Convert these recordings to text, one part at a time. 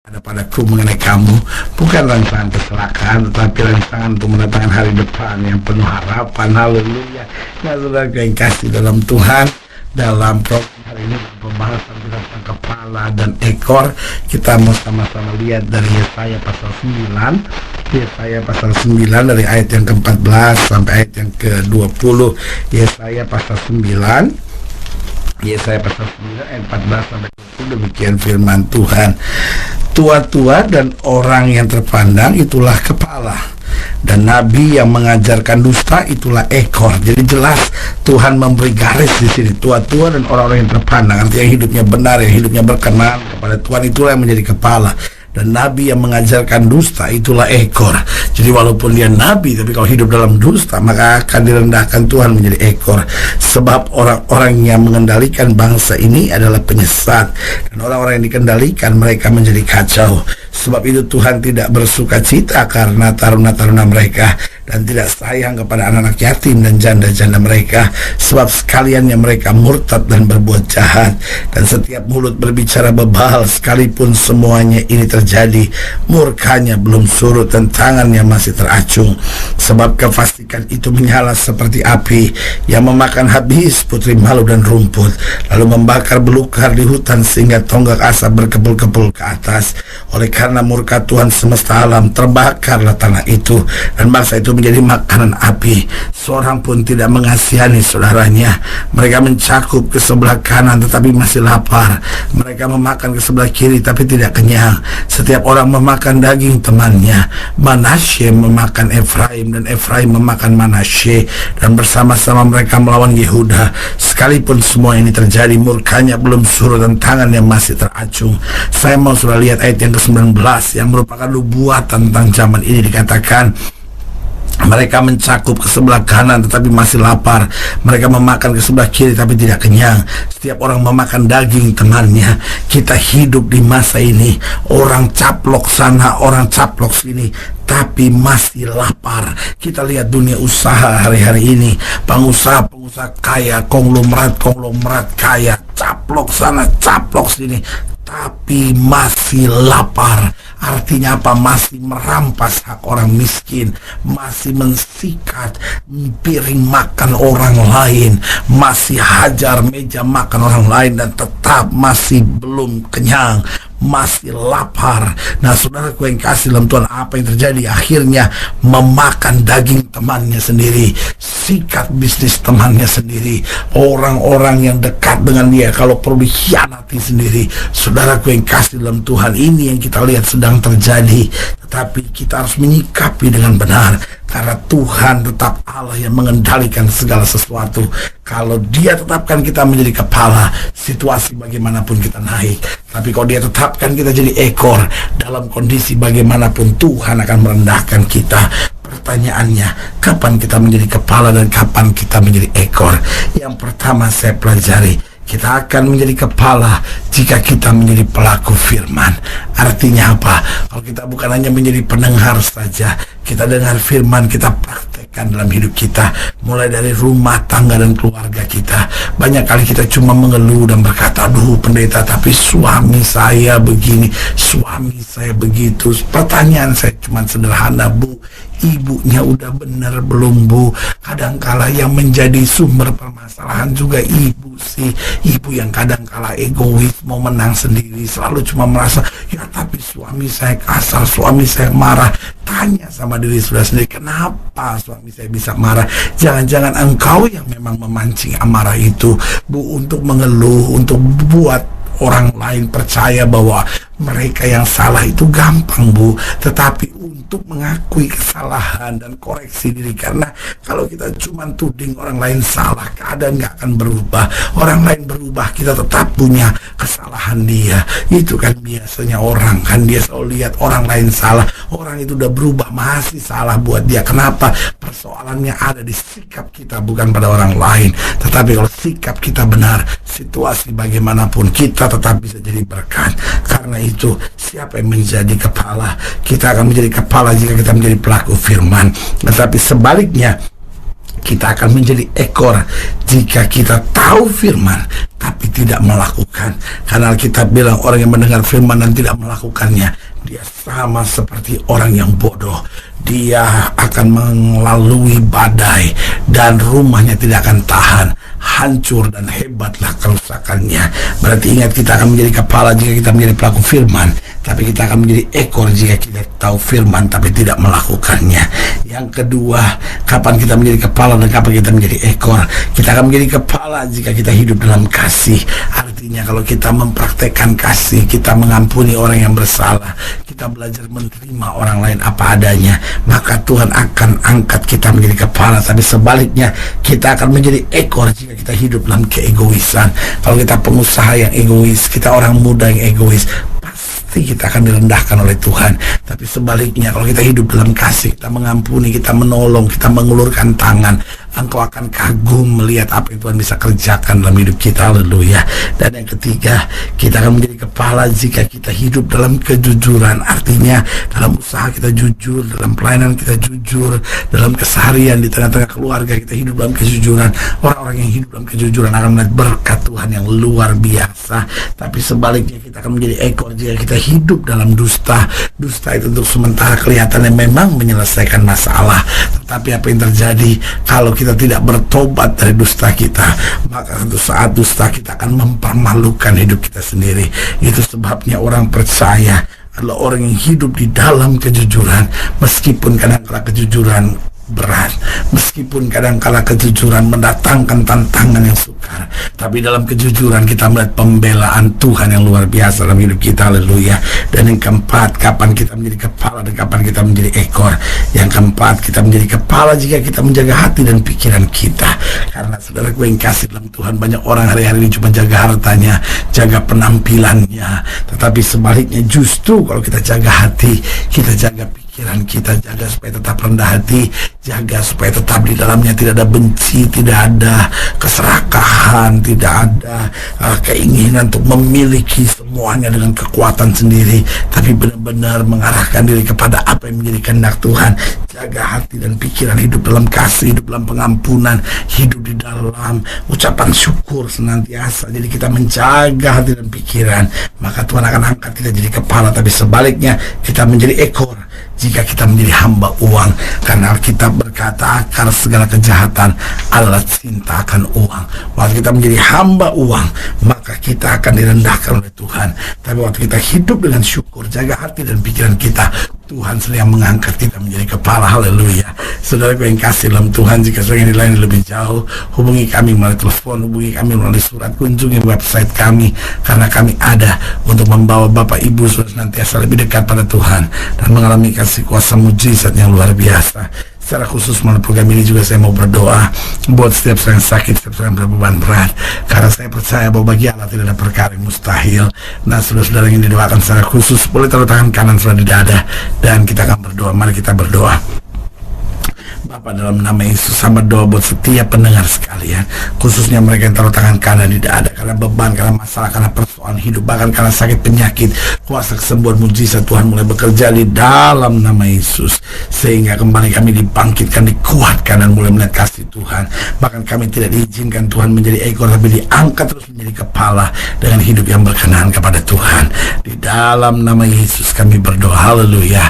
ada padaku mengenai kamu, bukan rangsangan kecelakaan, tetapi rangsangan untuk mendatangkan hari depan yang penuh harapan. Haleluya. Nah, saudara yang kasih dalam Tuhan, dalam program hari ini pembahasan tentang kepala dan ekor, kita mau sama-sama lihat dari Yesaya pasal 9. Yesaya pasal 9 dari ayat yang ke-14 sampai ayat yang ke-20. Yesaya pasal 9. Yesaya pasal 9 ayat 14 sampai 20. Demikian firman Tuhan. Tua-tua dan orang yang terpandang itulah kepala, dan nabi yang mengajarkan dusta itulah ekor. Jadi jelas Tuhan memberi garis di sini. Tua-tua dan orang-orang yang terpandang, artinya hidupnya benar, yang hidupnya berkenan kepada Tuhan, itulah yang menjadi kepala. Dan nabi yang mengajarkan dusta itulah ekor. Jadi walaupun dia nabi, tapi kalau hidup dalam dusta, maka akan direndahkan Tuhan menjadi ekor. Sebab orang-orang yang mengendalikan bangsa ini adalah penyesat, dan orang-orang yang dikendalikan mereka menjadi kacau. Sebab itu Tuhan tidak bersuka cita karena taruna-taruna mereka, dan tidak sayang kepada anak-anak yatim dan janda-janda mereka. Sebab sekaliannya mereka murtad dan berbuat jahat, dan setiap mulut berbicara bebal. Sekalipun semuanya ini terjadi, murkanya belum surut dan tangannya masih teracung. Sebab kefasikan itu menyala seperti api yang memakan habis putri malu dan rumput, lalu membakar belukar di hutan sehingga tonggak asap berkepul-kepul ke atas. Oleh karena murka Tuhan semesta alam, terbakarlah tanah itu, dan bangsa itu menjadi makanan api. Seorang pun tidak mengasihani saudaranya. Mereka mencakup ke sebelah kanan tetapi masih lapar. Mereka memakan ke sebelah kiri tapi tidak kenyang. Setiap orang memakan daging temannya. Manasye memakan Efraim, dan Efraim memakan Manasye, dan bersama-sama mereka melawan Yehuda. Sekalipun semua ini terjadi, murkanya belum surut dan tangannya masih teracung. Saya mau sudah lihat ayat yang ke-19 yang merupakan nubuat tentang zaman ini. Dikatakan mereka mencakup ke sebelah kanan tetapi masih lapar. Mereka memakan ke sebelah kiri tapi tidak kenyang. Setiap orang memakan daging temannya. Kita hidup di masa ini, orang caplok sana, orang caplok sini, tapi masih lapar. Kita lihat dunia usaha hari-hari ini, pengusaha kaya, konglomerat kaya, caplok sana, caplok sini, tapi masih lapar. Artinya apa? Masih merampas hak orang miskin, masih mensikat piring makan orang lain, masih hajar meja makan orang lain, dan tetap masih belum kenyang, masih lapar. Nah, saudaraku yang kasih dalam Tuhan, apa yang terjadi? Akhirnya memakan daging temannya sendiri, sikat bisnis temannya sendiri, orang-orang yang dekat dengan dia kalau perlu dikhianati sendiri. Saudaraku yang kasih dalam Tuhan, ini yang kita lihat sedang terjadi. Tetapi kita harus menyikapi dengan benar, karena Tuhan tetap Allah yang mengendalikan segala sesuatu. Kalau Dia tetapkan kita menjadi kepala, situasi bagaimanapun kita naik. Tapi kalau Dia tetapkan kita jadi ekor, dalam kondisi bagaimanapun Tuhan akan merendahkan kita. Pertanyaannya, kapan kita menjadi kepala dan kapan kita menjadi ekor? Yang pertama saya pelajari, kita akan menjadi kepala jika kita menjadi pelaku firman. Artinya apa? Kalau kita bukan hanya menjadi pendengar saja, kita dengar firman, kita praktekkan dalam hidup kita, mulai dari rumah tangga dan keluarga kita. Banyak kali kita cuma mengeluh dan berkata, aduh pendeta, tapi suami saya begini, suami saya begitu. Pertanyaan saya cuma sederhana, Bu, ibunya udah benar belum, Bu? Kadangkala yang menjadi sumber permasalahan juga ibu sih. Ibu yang kadangkala egois, mau menang sendiri, selalu cuma merasa, ya tapi suami saya kasar, suami saya marah. Tanya sama diri sudah sendiri, kenapa suami saya bisa marah? Jangan-jangan engkau yang memang memancing amarah itu, Bu, untuk mengeluh, untuk buat orang lain percaya bahwa mereka yang salah itu gampang, Bu. Tetapi untuk mengakui kesalahan dan koreksi diri, karena kalau kita cuma tuding orang lain salah, keadaan nggak akan berubah. Orang lain berubah, kita tetap punya kesalahan dia. Itu kan biasanya orang, kan dia selalu lihat orang lain salah, orang itu udah berubah, masih salah buat dia. Kenapa? Persoalannya ada di sikap kita, bukan pada orang lain. Tetapi kalau sikap kita benar, situasi bagaimanapun kita tetap bisa jadi berkat. Karena itu, siapa yang menjadi kepala? Kita akan menjadi kepala jika kita menjadi pelaku firman. Tetapi sebaliknya, Kita akan menjadi ekor jika kita tahu firman tapi tidak melakukan. Karena kita bilang orang yang mendengar firman dan tidak melakukannya, dia sama seperti orang yang bodoh. Dia akan melalui badai dan rumahnya tidak akan tahan. Hancur dan hebatlah kerusakannya. Berarti ingat, kita akan menjadi kepala jika kita menjadi pelaku firman, tapi kita akan menjadi ekor jika kita tahu firman tapi tidak melakukannya. Yang kedua, kapan kita menjadi kepala dan kapan kita menjadi ekor? Kita akan menjadi kepala jika kita hidup dalam kasih. Artinya kalau kita mempraktekkan kasih, kita mengampuni orang yang bersalah, kita belajar menerima orang lain apa adanya, maka Tuhan akan angkat kita menjadi kepala. Tapi sebaliknya, kita akan menjadi ekor jika kita hidup dalam keegoisan. Kalau kita pengusaha yang egois, kita orang muda yang egois, pasti kita akan direndahkan oleh Tuhan. Tapi sebaliknya, kalau kita hidup dalam kasih, kita mengampuni, kita menolong, kita mengulurkan tangan, Engkau akan kagum melihat apa yang Tuhan bisa kerjakan dalam hidup kita. Haleluya. Dan yang ketiga, kita akan menjadi kepala jika kita hidup dalam kejujuran. Artinya dalam usaha kita jujur, dalam pelayanan kita jujur, dalam keseharian di tengah-tengah keluarga kita hidup dalam kejujuran. Orang-orang yang hidup dalam kejujuran akan melihat berkat Tuhan yang luar biasa. Tapi sebaliknya, kita akan menjadi ekor jika kita hidup dalam dusta. Dusta itu untuk sementara kelihatannya memang menyelesaikan masalah, tetapi apa yang terjadi kalau kita tidak bertobat dari dusta kita, maka suatu saat dusta kita akan mempermalukan hidup kita sendiri. Itu sebabnya orang percaya adalah orang yang hidup di dalam kejujuran, meskipun kadang-kala kejujuran berat, meskipun kadang-kala kejujuran mendatangkan tantangan yang sukar, tapi dalam kejujuran kita melihat pembelaan Tuhan yang luar biasa dalam hidup kita. Haleluya. Dan yang keempat, kapan kita menjadi kepala dan kapan kita menjadi ekor? Yang keempat, kita menjadi kepala jika kita menjaga hati dan pikiran kita. Karena saudaraku yang kasih dalam Tuhan, banyak orang hari-hari ini cuma jaga hartanya, jaga penampilannya, tetapi sebaliknya justru kalau kita jaga hati, kita jaga pikiran kita, jaga supaya tetap rendah hati, jaga supaya tetap di dalamnya tidak ada benci, tidak ada keserakahan, tidak ada keinginan untuk memiliki semuanya dengan kekuatan sendiri, tapi benar-benar mengarahkan diri kepada apa yang menjadi kehendak Tuhan. Jaga hati dan pikiran, hidup dalam kasih, hidup dalam pengampunan, hidup di dalam ucapan syukur senantiasa. Jadi kita menjaga hati dan pikiran, maka Tuhan akan angkat kita jadi kepala. Tapi sebaliknya, kita menjadi ekor jika kita menjadi hamba uang. Karena Alkitab berkata akar segala kejahatan adalah cinta akan uang. Waktu kita menjadi hamba uang, maka kita akan direndahkan oleh Tuhan. Tapi waktu kita hidup dengan syukur, jaga hati dan pikiran kita, Tuhan sedang mengangkat kita menjadi kepala. Haleluya. Saudaraku yang kasih dalam Tuhan, jika ingin dilayani lebih jauh, hubungi kami melalui telepon, hubungi kami melalui surat, kunjungi website kami, karena kami ada untuk membawa Bapak Ibu senantiasa lebih dekat pada Tuhan dan mengalami kasih kuasa mujizat yang luar biasa. Secara khusus melalui program ini juga saya mau berdoa buat setiap orang yang sakit, setiap orang yang berbeban berat, karena saya percaya bahwa bagi Allah tidak ada perkara yang mustahil. Nah, saudara-saudara yang didoakan secara khusus, boleh taruh tangan kanan saudara di dada dan kita akan berdoa. Mari kita berdoa. Bapa, dalam nama Yesus, sama doa buat setiap pendengar sekalian, khususnya mereka yang taruh tangan kanan di dada karena beban, karena masalah, karena persoalan hidup, bahkan karena sakit penyakit. Kuasa kesembuhan mujizat Tuhan mulai bekerja di dalam nama Yesus, sehingga kembali kami dibangkitkan, dikuatkan dan mulai melihat kasih Tuhan. Bahkan kami tidak diizinkan Tuhan menjadi ekor, tapi diangkat terus menjadi kepala dengan hidup yang berkenan kepada Tuhan. Di dalam nama Yesus kami berdoa. Haleluya.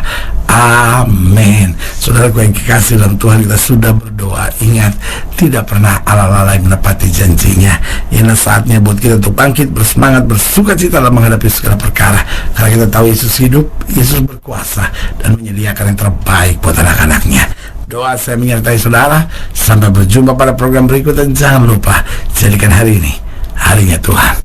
Amin. Saudaraku yang kekasih dalam Tuhan, kita sudah berdoa. Ingat, tidak pernah Allah lalai menepati janjinya. Ini saatnya buat kita untuk bangkit, bersemangat, bersuka cita dalam menghadapi segala perkara, karena kita tahu Yesus hidup, Yesus berkuasa dan menyediakan yang terbaik buat anak-anaknya. Doa saya menyertai saudara. Sampai berjumpa pada program berikut, dan jangan lupa jadikan hari ini harinya Tuhan.